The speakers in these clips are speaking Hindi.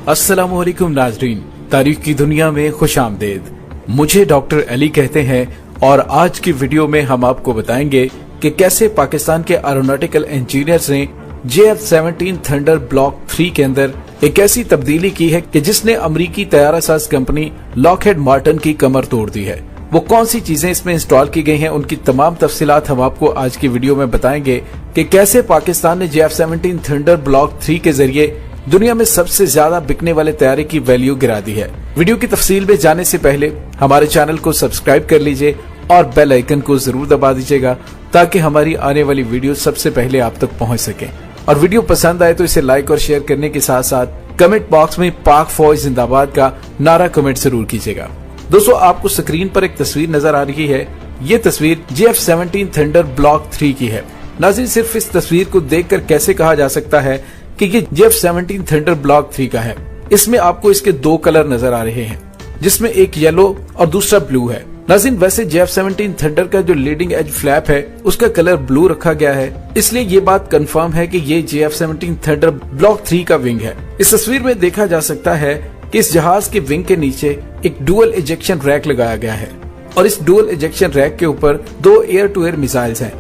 अस्सलामुअलैकुम नाजरीन, तारीख की दुनिया में खुश आमदेद। मुझे डॉक्टर अली कहते हैं और आज की वीडियो में हम आपको बताएंगे कि कैसे पाकिस्तान के एरोनॉटिकल इंजीनियर्स ने JF-17 थंडर ब्लॉक 3 के अंदर एक ऐसी तब्दीली की है कि जिसने अमेरिकी तैयारा साज कंपनी लॉकहेड मार्टिन की कमर तोड़ दी है। वो कौन सी चीजें इसमें इंस्टॉल की गई हैं, उनकी तमाम तफसीलात हम आपको आज की वीडियो में बताएंगे कि कैसे पाकिस्तान ने JF-17 थंडर ब्लॉक 3 के जरिए दुनिया में सबसे ज्यादा बिकने वाले तैयारे की वैल्यू गिरा दी है। वीडियो की तफसील में जाने से पहले हमारे चैनल को सब्सक्राइब कर लीजिए और बेल आइकन को जरूर दबा दीजिएगा ताकि हमारी आने वाली वीडियो सबसे पहले आप तक पहुंच सके। और वीडियो पसंद आए तो इसे लाइक और शेयर करने के साथ साथ कमेंट बॉक्स में पाक फौज जिंदाबाद का नारा कमेंट जरूर कीजिएगा। दोस्तों, आपको स्क्रीन पर एक तस्वीर नजर आ रही है। ये तस्वीर JF-17 थंडर ब्लॉक 3 की है। नाज़रीन, सिर्फ इस तस्वीर को देखकर कैसे कहा जा सकता है कि ये JF-17 थंडर ब्लॉक 3 का है। इसमें आपको इसके दो कलर नजर आ रहे हैं, जिसमें एक येलो और दूसरा ब्लू है। नाज़रीन, वैसे JF-17 थंडर का जो लीडिंग एज फ्लैप है उसका कलर ब्लू रखा गया है, इसलिए ये बात कंफर्म है कि ये JF-17 थंडर ब्लॉक 3 का विंग है। इस तस्वीर में देखा जा सकता है कि इस जहाज के विंग के नीचे एक डुअल इजेक्शन रैक लगाया गया है और इस डुअल इजेक्शन रैक के ऊपर दो एयर टू एयर मिसाइल्स हैं।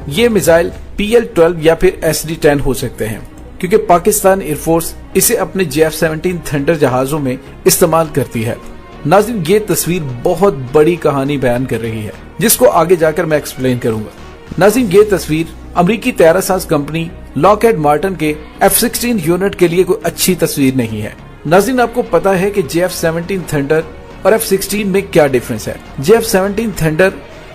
ये मिसाइल PL-12 या फिर SD-10 हो सकते हैं, क्योंकि पाकिस्तान एयरफोर्स इसे अपने JF-17 थंडर जहाजों में इस्तेमाल करती है। नाज़रीन, ये तस्वीर बहुत बड़ी कहानी बयान कर रही है, जिसको आगे जाकर मैं एक्सप्लेन करूंगा। नाज़रीन, ये तस्वीर अमेरिकी तैयारा साज कंपनी लॉकहेड मार्टिन के F-16 यूनिट के लिए कोई अच्छी तस्वीर नहीं है। नाज़रीन, आपको पता है कि JF-17 थंडर और F-16 में क्या डिफरेंस है। JF-17 थंडर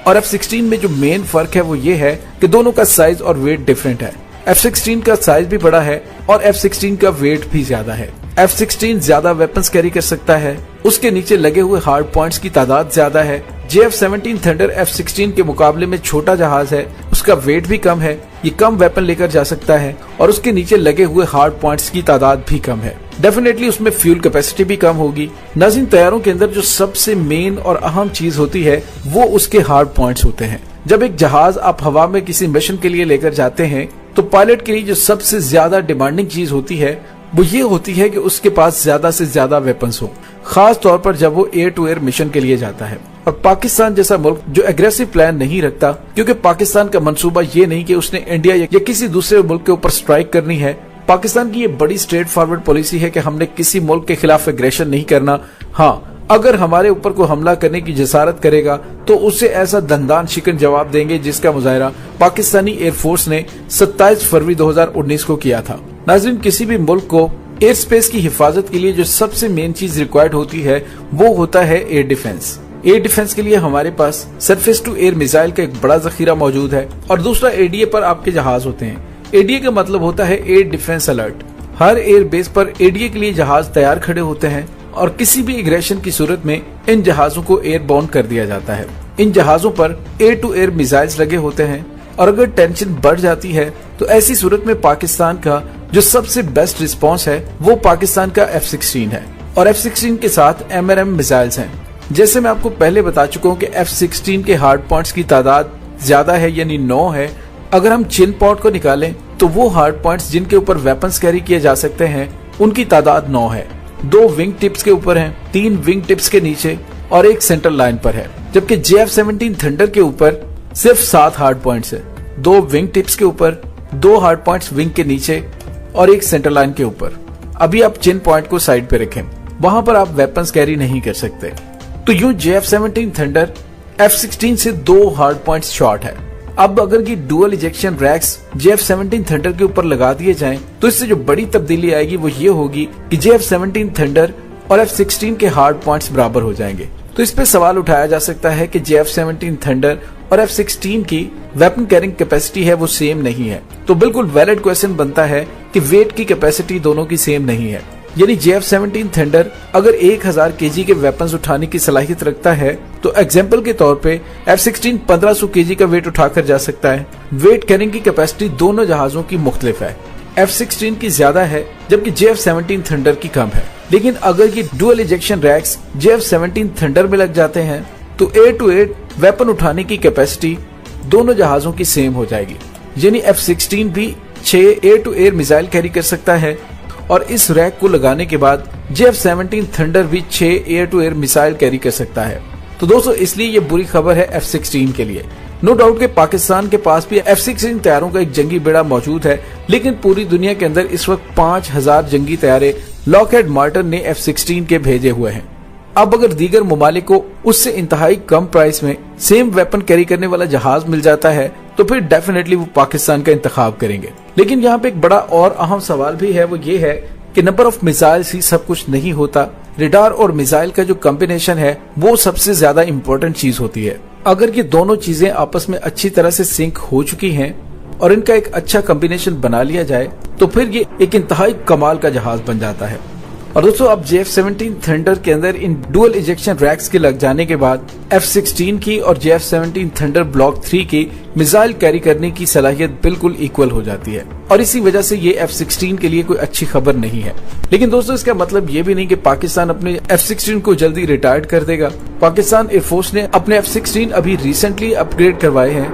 और F-16 में जो मेन फर्क है वो ये है कि दोनों का साइज और वेट डिफरेंट है। F-16 का साइज भी बड़ा है और F-16 का वेट भी ज्यादा है। F-16 ज्यादा वेपन्स कैरी कर सकता है, उसके नीचे लगे हुए हार्ड पॉइंट्स की तादाद ज्यादा है। JF-17 थंडर F-16 के मुकाबले में छोटा जहाज है, उसका वेट भी कम है, ये कम वेपन लेकर जा सकता है और उसके नीचे लगे हुए हार्ड पॉइंट्स की तादाद भी कम है। डेफिनेटली उसमें फ्यूल कैपेसिटी भी कम होगी। नाज़रीन, तैयारों के अंदर जो सबसे मेन और अहम चीज होती है वो उसके हार्ड पॉइंट्स होते हैं। जब एक जहाज आप हवा में किसी मिशन के लिए लेकर जाते हैं तो पायलट के लिए जो सबसे ज्यादा डिमांडिंग चीज होती है वो ये होती है कि उसके पास ज्यादा से ज्यादा वेपन्स हो, खास तौर पर जब वो एयर टू एयर मिशन के लिए जाता है। और पाकिस्तान जैसा मुल्क जो एग्रेसिव प्लान नहीं रखता, क्योंकि पाकिस्तान का मंसूबा ये नहीं कि उसने इंडिया या किसी दूसरे मुल्क के ऊपर स्ट्राइक करनी है। पाकिस्तान की ये बड़ी स्ट्रेट फॉरवर्ड पॉलिसी है कि हमने किसी मुल्क के खिलाफ एग्रेशन नहीं करना। हाँ, अगर हमारे ऊपर कोई हमला करने की जसारत करेगा तो उसे ऐसा दंदान शिकन जवाब देंगे जिसका मुजाहरा पाकिस्तानी एयरफोर्स ने 27 फरवरी 2019 को किया था। नाज़रीन, किसी भी मुल्क को एयर स्पेस की हिफाजत के लिए जो सबसे मेन चीज रिक्वायर्ड होती है वो होता है एयर डिफेंस। एयर डिफेंस के लिए हमारे पास सरफेस टू एयर मिसाइल का एक बड़ा जखीरा मौजूद है और दूसरा ADA पर आपके जहाज होते हैं। ADA का मतलब होता है एयर डिफेंस अलर्ट। हर एयर बेस पर ADA के लिए जहाज तैयार खड़े होते हैं और किसी भी एग्रेशन की सूरत में इन जहाजों को एयरबोर्न कर दिया जाता है। इन जहाजों पर एयर टू एयर मिसाइल्स लगे होते हैं और अगर टेंशन बढ़ जाती है तो ऐसी सूरत में पाकिस्तान का जो सबसे बेस्ट रिस्पांस है वो पाकिस्तान का F-16 है और F-16 के साथ MRM मिसाइल्स हैं। जैसे मैं आपको पहले बता चुका हूँ कि F-16 के हार्ड पॉइंट्स की तादाद ज्यादा है, यानी 9 है। अगर हम चिन पॉट को निकालें तो वो हार्ड पॉइंट्स जिनके ऊपर वेपन्स कैरी किए जा सकते हैं उनकी तादाद 9 है। 2 विंग टिप्स के ऊपर हैं, 3 विंग टिप्स के नीचे और एक सेंट्रल लाइन पर है। जबकि JF-17 थंडर के ऊपर सिर्फ 7 हार्ड पॉइंट्स है, 2 विंग टिप्स के ऊपर, 2 हार्ड पॉइंट्स विंग के नीचे और एक सेंट्रल लाइन के ऊपर। अभी आप चिन पॉइंट को साइड पे रखें, वहां पर आप वेपन्स कैरी नहीं कर सकते। तो यूं JF-17 थंडर F-16 से 2 हार्ड पॉइंट्स शॉर्ट है। अब अगर ये dual ejection racks JF-17 thunder के ऊपर लगा दिए जाएं तो इससे जो बड़ी तब्दीली आएगी वो ये होगी कि JF-17 थंडर और F-16 के हार्ड पॉइंट्स बराबर हो जाएंगे। तो इस पे सवाल उठाया जा सकता है कि JF-17 थंडर और F-16 की वेपन कैरिंग कैपेसिटी है वो सेम नहीं है। तो बिल्कुल वैलिड क्वेश्चन बनता है कि वेट की कैपेसिटी दोनों की सेम नहीं है। यानी JF-17 थंडर अगर 1000 kg के वेपन्स उठाने की सलाहियत रखता है तो एग्जाम्पल के तौर पे F-16 1500 kg का वेट उठाकर जा सकता है। वेट कैरिंग की कैपेसिटी दोनों जहाजों की मुख्तलिफ है। F-16 की ज्यादा है जबकि JF-17 थंडर की कम है। लेकिन अगर ये dual ejection racks JF-17 thunder में लग जाते हैं तो एयर टू एयर वेपन उठाने की कैपेसिटी दोनों जहाजों की सेम हो जाएगी। यानी F-16 भी 6 air to air missile carry कर सकता है और इस रैक को लगाने के बाद JF-17 थंडर भी 6 air to air missile carry कर सकता है। तो दोस्तों इसलिए ये बुरी खबर है F-16 के लिए। नो डाउट कि पाकिस्तान के पास भी F-16 तैयारों का एक जंगी बेड़ा मौजूद है, लेकिन पूरी दुनिया के अंदर इस वक्त 5000 जंगी तैयारे लॉकहेड मार्टिन ने F-16 के भेजे हुए हैं। अब अगर दीगर ममालिक को उससे इंतहाई कम प्राइस में सेम वेपन कैरी करने वाला जहाज मिल जाता है तो फिर डेफिनेटली वो पाकिस्तान का इंतखाब करेंगे। लेकिन यहाँ पे एक बड़ा और अहम सवाल भी है, वो ये है कि नंबर ऑफ मिसाइल्स ही सब कुछ नहीं होता। रडार और मिसाइल का जो कॉम्बिनेशन है वो सबसे ज्यादा इम्पोर्टेंट चीज होती है। अगर ये दोनों चीजें आपस में अच्छी तरह से सिंक हो चुकी हैं और इनका एक अच्छा कॉम्बिनेशन बना लिया जाए तो फिर ये एक इंतहाई कमाल का जहाज बन जाता है। और दोस्तों अब JF-17 थंडर के अंदर इन डुअल इजेक्शन रैक्स के लग जाने के बाद F-16 की और JF-17 थंडर ब्लॉक 3 की मिसाइल कैरी करने की सलाहियत बिल्कुल इक्वल हो जाती है और इसी वजह से ये F-16 के लिए कोई अच्छी खबर नहीं है। लेकिन दोस्तों इसका मतलब ये भी नहीं कि पाकिस्तान अपने F-16 को जल्दी रिटायर्ड कर देगा। पाकिस्तान एयरफोर्स ने अपने F-16 अभी रिसेंटली अपग्रेड करवाए हैं।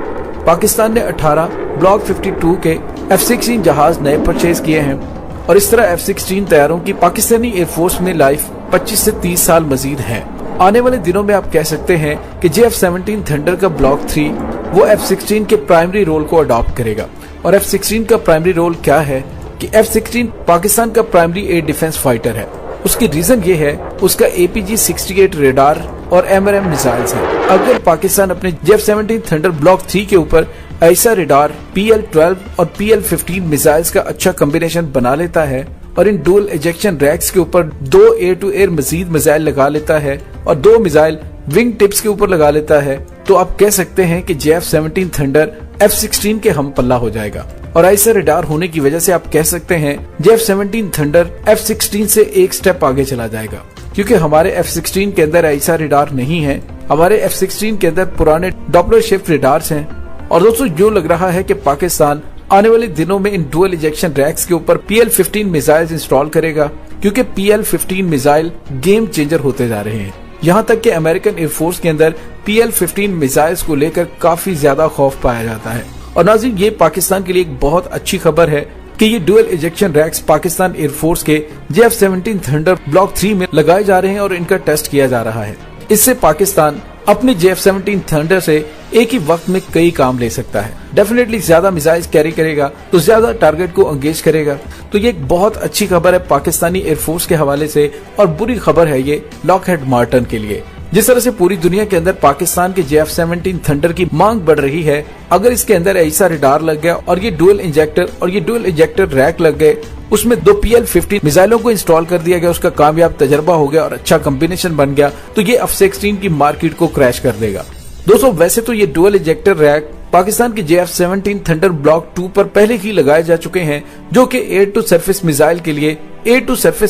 पाकिस्तान ने 18 ब्लॉक 52 के F-16 जहाज नए परचेज किए हैं और इस तरह F-16 तैयारों की पाकिस्तानी एयरफोर्स में लाइफ 25 से 30 साल मजीद है। आने वाले दिनों में आप कह सकते हैं कि JF-17 थंडर का ब्लॉक 3 वो F-16 के प्राइमरी रोल को अडॉप्ट करेगा। और F-16 का प्राइमरी रोल क्या है कि F-16 पाकिस्तान का प्राइमरी एयर डिफेंस फाइटर है। उसकी रीजन ये है उसका APG-68 रडार और MRM मिसाइल्स हैं। अगर पाकिस्तान अपने JF-17 थंडर ब्लॉक 3 के ऊपर ऐसा रडार PL-12 और PL-15 मिसाइल्स का अच्छा कॉम्बिनेशन बना लेता है और इन डुअल इजेक्शन रैक्स के ऊपर 2 एयर टू एयर मजीद मिसाइल लगा लेता है और 2 मिसाइल विंग टिप्स के ऊपर लगा लेता है तो आप कह सकते हैं कि JF-17 थंडर F-16 के हम पल्ला हो जाएगा। और ऐसा रडार होने की वजह से आप कह सकते हैं JF-17 थंडर F-16 से एक स्टेप आगे चला जाएगा, क्योंकि हमारे F-16 के अंदर ऐसा रडार नहीं है। हमारे F-16 के अंदर पुराने डॉपलर शिफ्ट रडार्स हैं। और दोस्तों यूं लग रहा है कि पाकिस्तान आने वाले दिनों में इन डुअल इजेक्शन रैक्स के ऊपर PL-15 मिसाइल्स इंस्टॉल करेगा, क्योंकि PL-15 मिसाइल गेम चेंजर होते जा रहे हैं। यहाँ तक कि अमेरिकन एयरफोर्स के अंदर PL-15 मिसाइल्स को लेकर काफी ज्यादा खौफ पाया जाता है। और नाज़रीन ये पाकिस्तान के लिए एक बहुत अच्छी खबर है कि ये dual ejection racks Pakistan air force के JF-17 थंडर ब्लॉक 3 में लगाए जा रहे हैं और इनका टेस्ट किया जा रहा है। इससे पाकिस्तान अपने JF-17 थंडर से एक ही वक्त में कई काम ले सकता है। डेफिनेटली ज्यादा मिसाइल्स कैरी करेगा तो ज्यादा टारगेट को एंगेज करेगा। तो ये एक बहुत अच्छी खबर है पाकिस्तानी एयरफोर्स के हवाले से और बुरी खबर है ये लॉकहेड मार्टिन के लिए। जिस तरह से पूरी दुनिया के अंदर पाकिस्तान के JF-17 थंडर की मांग बढ़ रही है, अगर इसके अंदर ऐसा रडार लग गया और ये डुअल इंजेक्टर रैक लग गए, उसमें 2 PL-15 मिसाइलों को इंस्टॉल कर दिया गया, उसका कामयाब तजर्बा हो गया और अच्छा कॉम्बिनेशन बन गया, तो ये F-16 की मार्केट को क्रैश कर देगा। दोस्तों वैसे तो ये डुअल इंजेक्टर रैक पाकिस्तान के JF-17 थंडर ब्लॉक 2 पर पहले ही लगाए जा चुके हैं, जो कि एयर टू सरफेस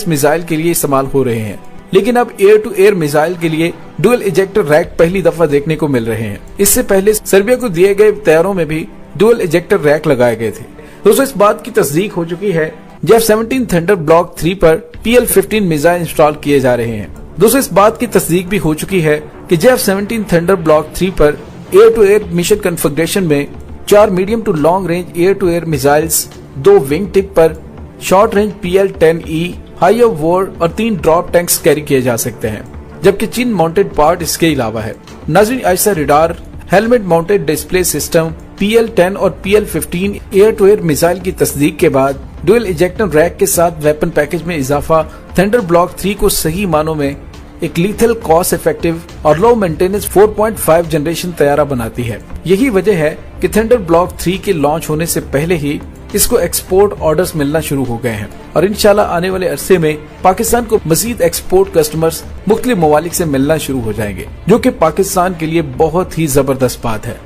मिसाइल के लिए इस्तेमाल हो रहे हैं। लेकिन अब एयर टू एयर मिसाइल के लिए डुअल इजेक्टर रैक पहली दफा देखने को मिल रहे हैं। इससे पहले सर्बिया को दिए गए तैयारों में भी डुअल इजेक्टर रैक लगाए गए थे। दोस्तों इस बात की तस्दीक हो चुकी है, JF-17 थंडर ब्लॉक 3 पर PL-15 मिसाइल इंस्टॉल किए जा रहे हैं। दोस्तों इस बात की तस्दीक भी हो चुकी है कि JF-17 थंडर ब्लॉक 3 पर air to air mission configuration में 4 medium to long range air to air missiles, 2 wing tip पर short range PL-10E high off bore और 3 ड्रॉप टैंक्स कैरी किए जा सकते हैं, जबकि चिन माउंटेड पार्ट इसके अलावा है। नाज़रीन ऐसा radar, helmet mounted display system, PL-10 और PL-15 air to air missile की तस्दीक के बाद डुअल इजेक्टर रैक के साथ वेपन पैकेज में इजाफा थंडर ब्लॉक 3 को सही मानों में एक लीथल, कॉस्ट इफेक्टिव और लो मेंटेनेंस 4.5 जनरेशन तैयारा बनाती है। यही वजह है कि थंडर ब्लॉक 3 के लॉन्च होने से पहले ही इसको एक्सपोर्ट ऑर्डर्स मिलना शुरू हो गए हैं और इंशाल्लाह आने वाले अरसे में पाकिस्तान को मजीद एक्सपोर्ट कस्टमर्स मुख्तलिफ ममालिक से मिलना शुरू हो जाएंगे, जो कि पाकिस्तान के लिए बहुत ही जबरदस्त बात है।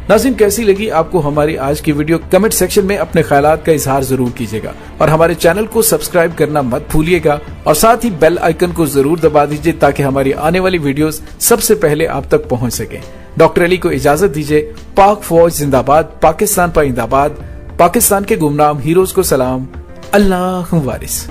नाज़रीन कैसी लगी आपको हमारी आज की वीडियो? कमेंट सेक्शन में अपने ख्यालात का इजहार जरूर कीजिएगा और हमारे चैनल को सब्सक्राइब करना मत भूलिएगा और साथ ही बेल आइकन को जरूर दबा दीजिए ताकि हमारी आने वाली वीडियोस सबसे पहले आप तक पहुंच सके। डॉक्टर अली को इजाजत दीजिए। पाक फौज जिंदाबाद, पाकिस्तान पाइंदाबाद, पाकिस्तान के गुमनाम हीरोज को सलाम, अल्लाह वारिस।